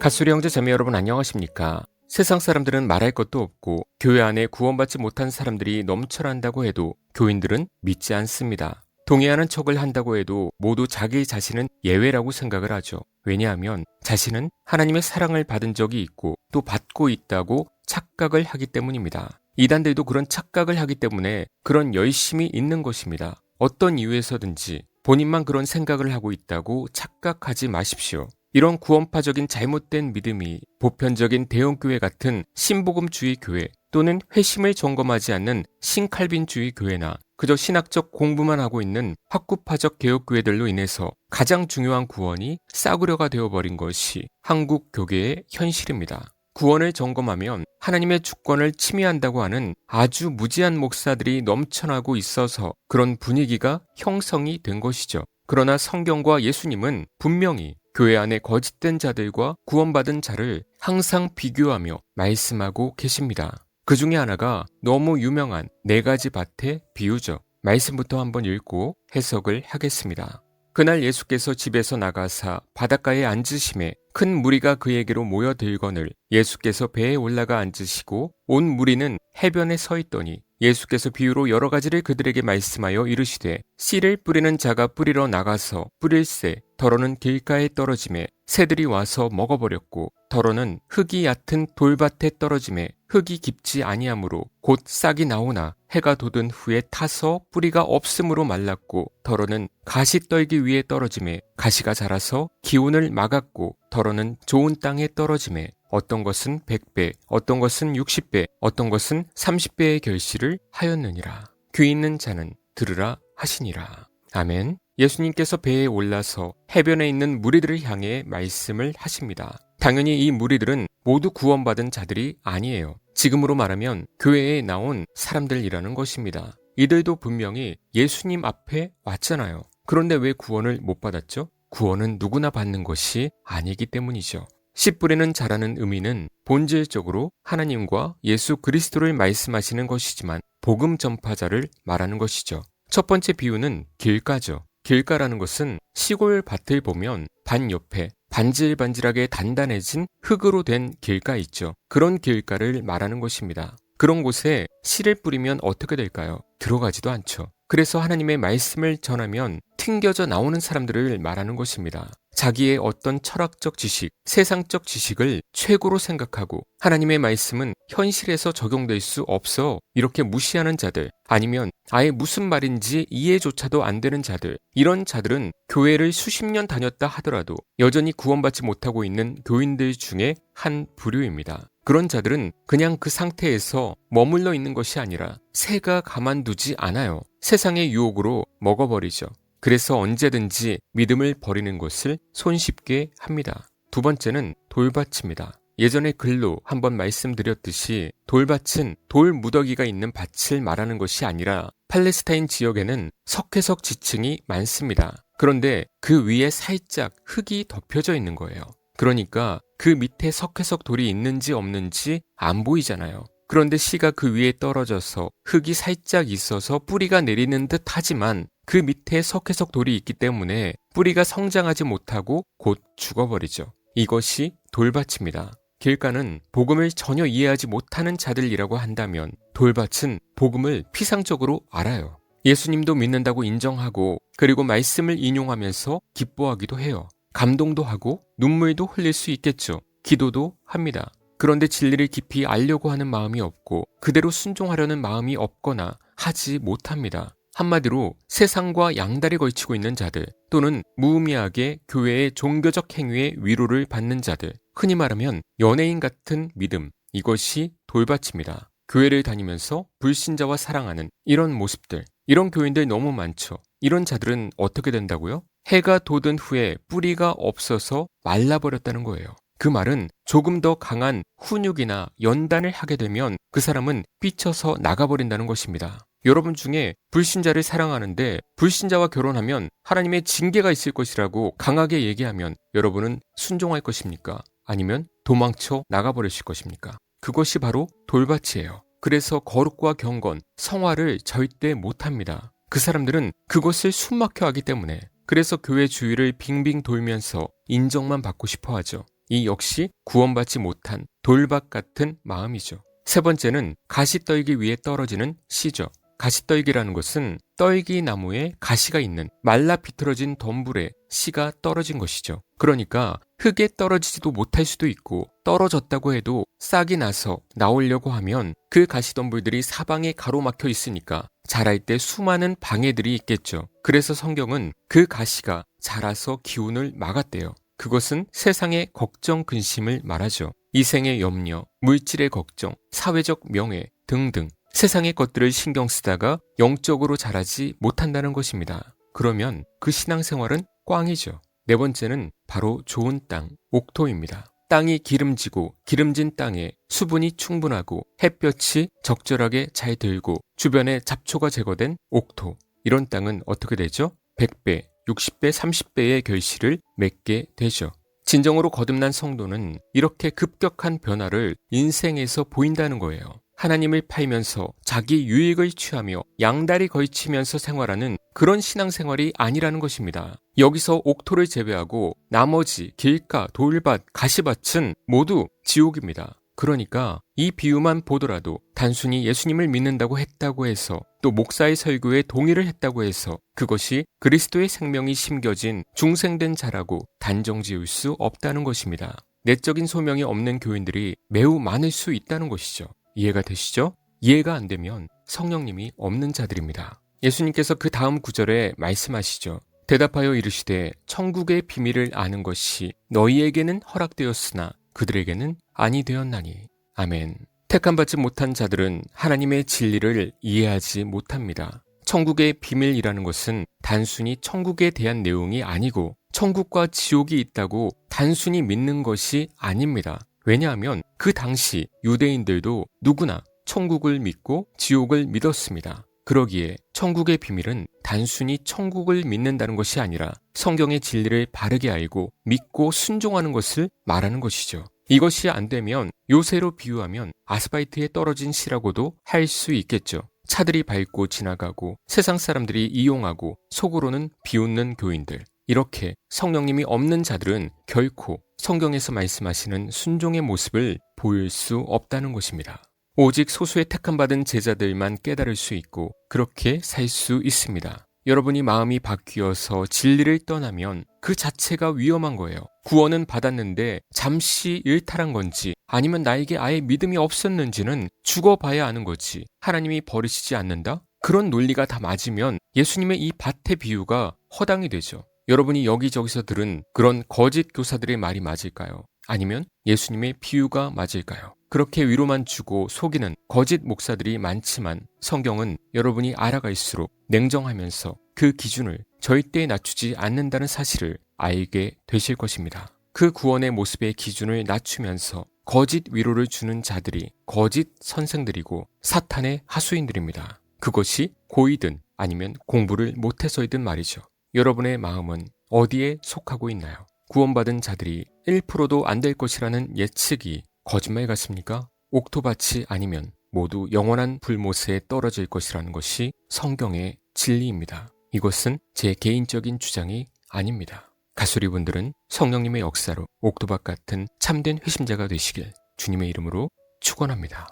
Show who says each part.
Speaker 1: 갓소리 형제 자매 여러분 안녕하십니까? 세상 사람들은 말할 것도 없고 교회 안에 구원받지 못한 사람들이 넘쳐난다고 해도 교인들은 믿지 않습니다. 동의하는 척을 한다고 해도 모두 자기 자신은 예외라고 생각을 하죠. 왜냐하면 자신은 하나님의 사랑을 받은 적이 있고 또 받고 있다고 착각을 하기 때문입니다. 이단들도 그런 착각을 하기 때문에 그런 열심이 있는 것입니다. 어떤 이유에서든지 본인만 그런 생각을 하고 있다고 착각하지 마십시오. 이런 구원파적인 잘못된 믿음이 보편적인 대형교회 같은 신복음주의 교회 또는 회심을 점검하지 않는 신칼빈주의 교회나 그저 신학적 공부만 하고 있는 학구파적 개혁교회들로 인해서 가장 중요한 구원이 싸구려가 되어버린 것이 한국 교계의 현실입니다. 구원을 점검하면 하나님의 주권을 침해한다고 하는 아주 무지한 목사들이 넘쳐나고 있어서 그런 분위기가 형성이 된 것이죠. 그러나 성경과 예수님은 분명히 교회 안에 거짓된 자들과 구원받은 자를 항상 비교하며 말씀하고 계십니다. 그 중에 하나가 너무 유명한 4가지 밭의 비유죠. 말씀부터 한번 읽고 해석을 하겠습니다. 그날 예수께서 집에서 나가사 바닷가에 앉으심에 큰 무리가 그에게로 모여들거늘 예수께서 배에 올라가 앉으시고 온 무리는 해변에 서 있더니 예수께서 비유로 여러 가지를 그들에게 말씀하여 이르시되 씨를 뿌리는 자가 뿌리러 나가서 뿌릴새 더러는 길가에 떨어짐에 새들이 와서 먹어버렸고 더러는 흙이 얕은 돌밭에 떨어짐에 흙이 깊지 아니하므로 곧 싹이 나오나 해가 돋은 후에 타서 뿌리가 없으므로 말랐고 더러는 가시 떨기 위에 떨어짐에 가시가 자라서 기운을 막았고 더러는 좋은 땅에 떨어짐에 어떤 것은 100배, 어떤 것은 60배, 어떤 것은 30배의 결실을 하였느니라. 귀 있는 자는 들으라 하시니라. 아멘. 예수님께서 배에 올라서 해변에 있는 무리들을 향해 말씀을 하십니다. 당연히 이 무리들은 모두 구원받은 자들이 아니에요. 지금으로 말하면 교회에 나온 사람들이라는 것입니다. 이들도 분명히 예수님 앞에 왔잖아요. 그런데 왜 구원을 못 받았죠? 구원은 누구나 받는 것이 아니기 때문이죠. 씨 뿌리는 자라는 의미는 본질적으로 하나님과 예수 그리스도를 말씀하시는 것이지만 복음 전파자를 말하는 것이죠. 첫 번째 비유는 길가죠. 길가라는 것은 시골 밭을 보면 반 옆에 반질반질하게 단단해진 흙으로 된 길가 있죠. 그런 길가를 말하는 것입니다. 그런 곳에 씨를 뿌리면 어떻게 될까요? 들어가지도 않죠. 그래서 하나님의 말씀을 전하면 튕겨져 나오는 사람들을 말하는 것입니다. 자기의 어떤 철학적 지식, 세상적 지식을 최고로 생각하고 하나님의 말씀은 현실에서 적용될 수 없어 이렇게 무시하는 자들, 아니면 아예 무슨 말인지 이해조차도 안 되는 자들, 이런 자들은 교회를 수십 년 다녔다 하더라도 여전히 구원받지 못하고 있는 교인들 중에 한 부류입니다. 그런 자들은 그냥 그 상태에서 머물러 있는 것이 아니라 새가 가만두지 않아요. 세상의 유혹으로 먹어버리죠. 그래서 언제든지 믿음을 버리는 것을 손쉽게 합니다. 두 번째는 돌밭입니다. 예전에 글로 한번 말씀드렸듯이 돌밭은 돌 무더기가 있는 밭을 말하는 것이 아니라 팔레스타인 지역에는 석회석 지층이 많습니다. 그런데 그 위에 살짝 흙이 덮여져 있는 거예요. 그러니까 그 밑에 석회석 돌이 있는지 없는지 안 보이잖아요. 그런데 씨가 그 위에 떨어져서 흙이 살짝 있어서 뿌리가 내리는 듯 하지만 그 밑에 석회석 돌이 있기 때문에 뿌리가 성장하지 못하고 곧 죽어버리죠. 이것이 돌밭입니다. 길가는 복음을 전혀 이해하지 못하는 자들이라고 한다면 돌밭은 복음을 피상적으로 알아요. 예수님도 믿는다고 인정하고 그리고 말씀을 인용하면서 기뻐하기도 해요. 감동도 하고 눈물도 흘릴 수 있겠죠. 기도도 합니다. 그런데 진리를 깊이 알려고 하는 마음이 없고 그대로 순종하려는 마음이 없거나 하지 못합니다. 한마디로 세상과 양다리 걸치고 있는 자들 또는 무의미하게 교회의 종교적 행위의 위로를 받는 자들, 흔히 말하면 연예인 같은 믿음, 이것이 돌밭입니다. 교회를 다니면서 불신자와 사랑하는 이런 모습들, 이런 교인들 너무 많죠. 이런 자들은 어떻게 된다고요? 해가 돋은 후에 뿌리가 없어서 말라버렸다는 거예요. 그 말은 조금 더 강한 훈육이나 연단을 하게 되면 그 사람은 삐쳐서 나가버린다는 것입니다. 여러분 중에 불신자를 사랑하는데 불신자와 결혼하면 하나님의 징계가 있을 것이라고 강하게 얘기하면 여러분은 순종할 것입니까? 아니면 도망쳐 나가버리실 것입니까? 그것이 바로 돌밭이에요. 그래서 거룩과 경건, 성화를 절대 못합니다. 그 사람들은 그것을 숨막혀 하기 때문에 그래서 교회 주위를 빙빙 돌면서 인정만 받고 싶어 하죠. 이 역시 구원받지 못한 돌밭 같은 마음이죠. 세 번째는 가시 떨기 위해 떨어지는 씨죠. 가시 떨기라는 것은 떨기 나무에 가시가 있는 말라 비틀어진 덤불에 씨가 떨어진 것이죠. 그러니까 흙에 떨어지지도 못할 수도 있고 떨어졌다고 해도 싹이 나서 나오려고 하면 그 가시덤불들이 사방에 가로막혀 있으니까 자랄 때 수많은 방해들이 있겠죠. 그래서 성경은 그 가시가 자라서 기운을 막았대요. 그것은 세상의 걱정 근심을 말하죠. 이생의 염려, 물질의 걱정, 사회적 명예 등등 세상의 것들을 신경 쓰다가 영적으로 자라지 못한다는 것입니다. 그러면 그 신앙생활은 꽝이죠. 네 번째는 바로 좋은 땅, 옥토입니다. 땅이 기름지고 기름진 땅에 수분이 충분하고 햇볕이 적절하게 잘 들고 주변에 잡초가 제거된 옥토. 이런 땅은 어떻게 되죠? 100배, 60배, 30배의 결실을 맺게 되죠. 진정으로 거듭난 성도는 이렇게 급격한 변화를 인생에서 보인다는 거예요. 하나님을 팔면서 자기 유익을 취하며 양다리 걸치면서 생활하는 그런 신앙생활이 아니라는 것입니다. 여기서 옥토를 제외하고 나머지 길가, 돌밭, 가시밭은 모두 지옥입니다. 그러니까 이 비유만 보더라도 단순히 예수님을 믿는다고 했다고 해서 또 목사의 설교에 동의를 했다고 해서 그것이 그리스도의 생명이 심겨진 중생된 자라고 단정 지을 수 없다는 것입니다. 내적인 소명이 없는 교인들이 매우 많을 수 있다는 것이죠. 이해가 되시죠? 이해가 안 되면 성령님이 없는 자들입니다. 예수님께서 그 다음 구절에 말씀하시죠. 대답하여 이르시되 천국의 비밀을 아는 것이 너희에게는 허락되었으나 그들에게는 아니 되었나니. 아멘. 택함받지 못한 자들은 하나님의 진리를 이해하지 못합니다. 천국의 비밀이라는 것은 단순히 천국에 대한 내용이 아니고 천국과 지옥이 있다고 단순히 믿는 것이 아닙니다. 왜냐하면 그 당시 유대인들도 누구나 천국을 믿고 지옥을 믿었습니다. 그러기에 천국의 비밀은 단순히 천국을 믿는다는 것이 아니라 성경의 진리를 바르게 알고 믿고 순종하는 것을 말하는 것이죠. 이것이 안 되면 요새로 비유하면 아스팔트에 떨어진 씨라고도 할 수 있겠죠. 차들이 밟고 지나가고 세상 사람들이 이용하고 속으로는 비웃는 교인들. 이렇게 성령님이 없는 자들은 결코 성경에서 말씀하시는 순종의 모습을 보일 수 없다는 것입니다. 오직 소수의 택함받은 제자들만 깨달을 수 있고 그렇게 살 수 있습니다. 여러분이 마음이 바뀌어서 진리를 떠나면 그 자체가 위험한 거예요. 구원은 받았는데 잠시 일탈한 건지 아니면 나에게 아예 믿음이 없었는지는 죽어봐야 아는 거지. 하나님이 버리시지 않는다? 그런 논리가 다 맞으면 예수님의 이 밭의 비유가 허당이 되죠. 여러분이 여기저기서 들은 그런 거짓 교사들의 말이 맞을까요? 아니면 예수님의 비유가 맞을까요? 그렇게 위로만 주고 속이는 거짓 목사들이 많지만 성경은 여러분이 알아갈수록 냉정하면서 그 기준을 절대 낮추지 않는다는 사실을 알게 되실 것입니다. 그 구원의 모습의 기준을 낮추면서 거짓 위로를 주는 자들이 거짓 선생들이고 사탄의 하수인들입니다. 그것이 고이든 아니면 공부를 못해서이든 말이죠. 여러분의 마음은 어디에 속하고 있나요? 구원받은 자들이 1%도 안 될 것이라는 예측이 거짓말 같습니까? 옥토밭이 아니면 모두 영원한 불못에 떨어질 것이라는 것이 성경의 진리입니다. 이것은 제 개인적인 주장이 아닙니다. 가수리분들은 성령님의 역사로 옥토밭 같은 참된 회심자가 되시길 주님의 이름으로 축원합니다.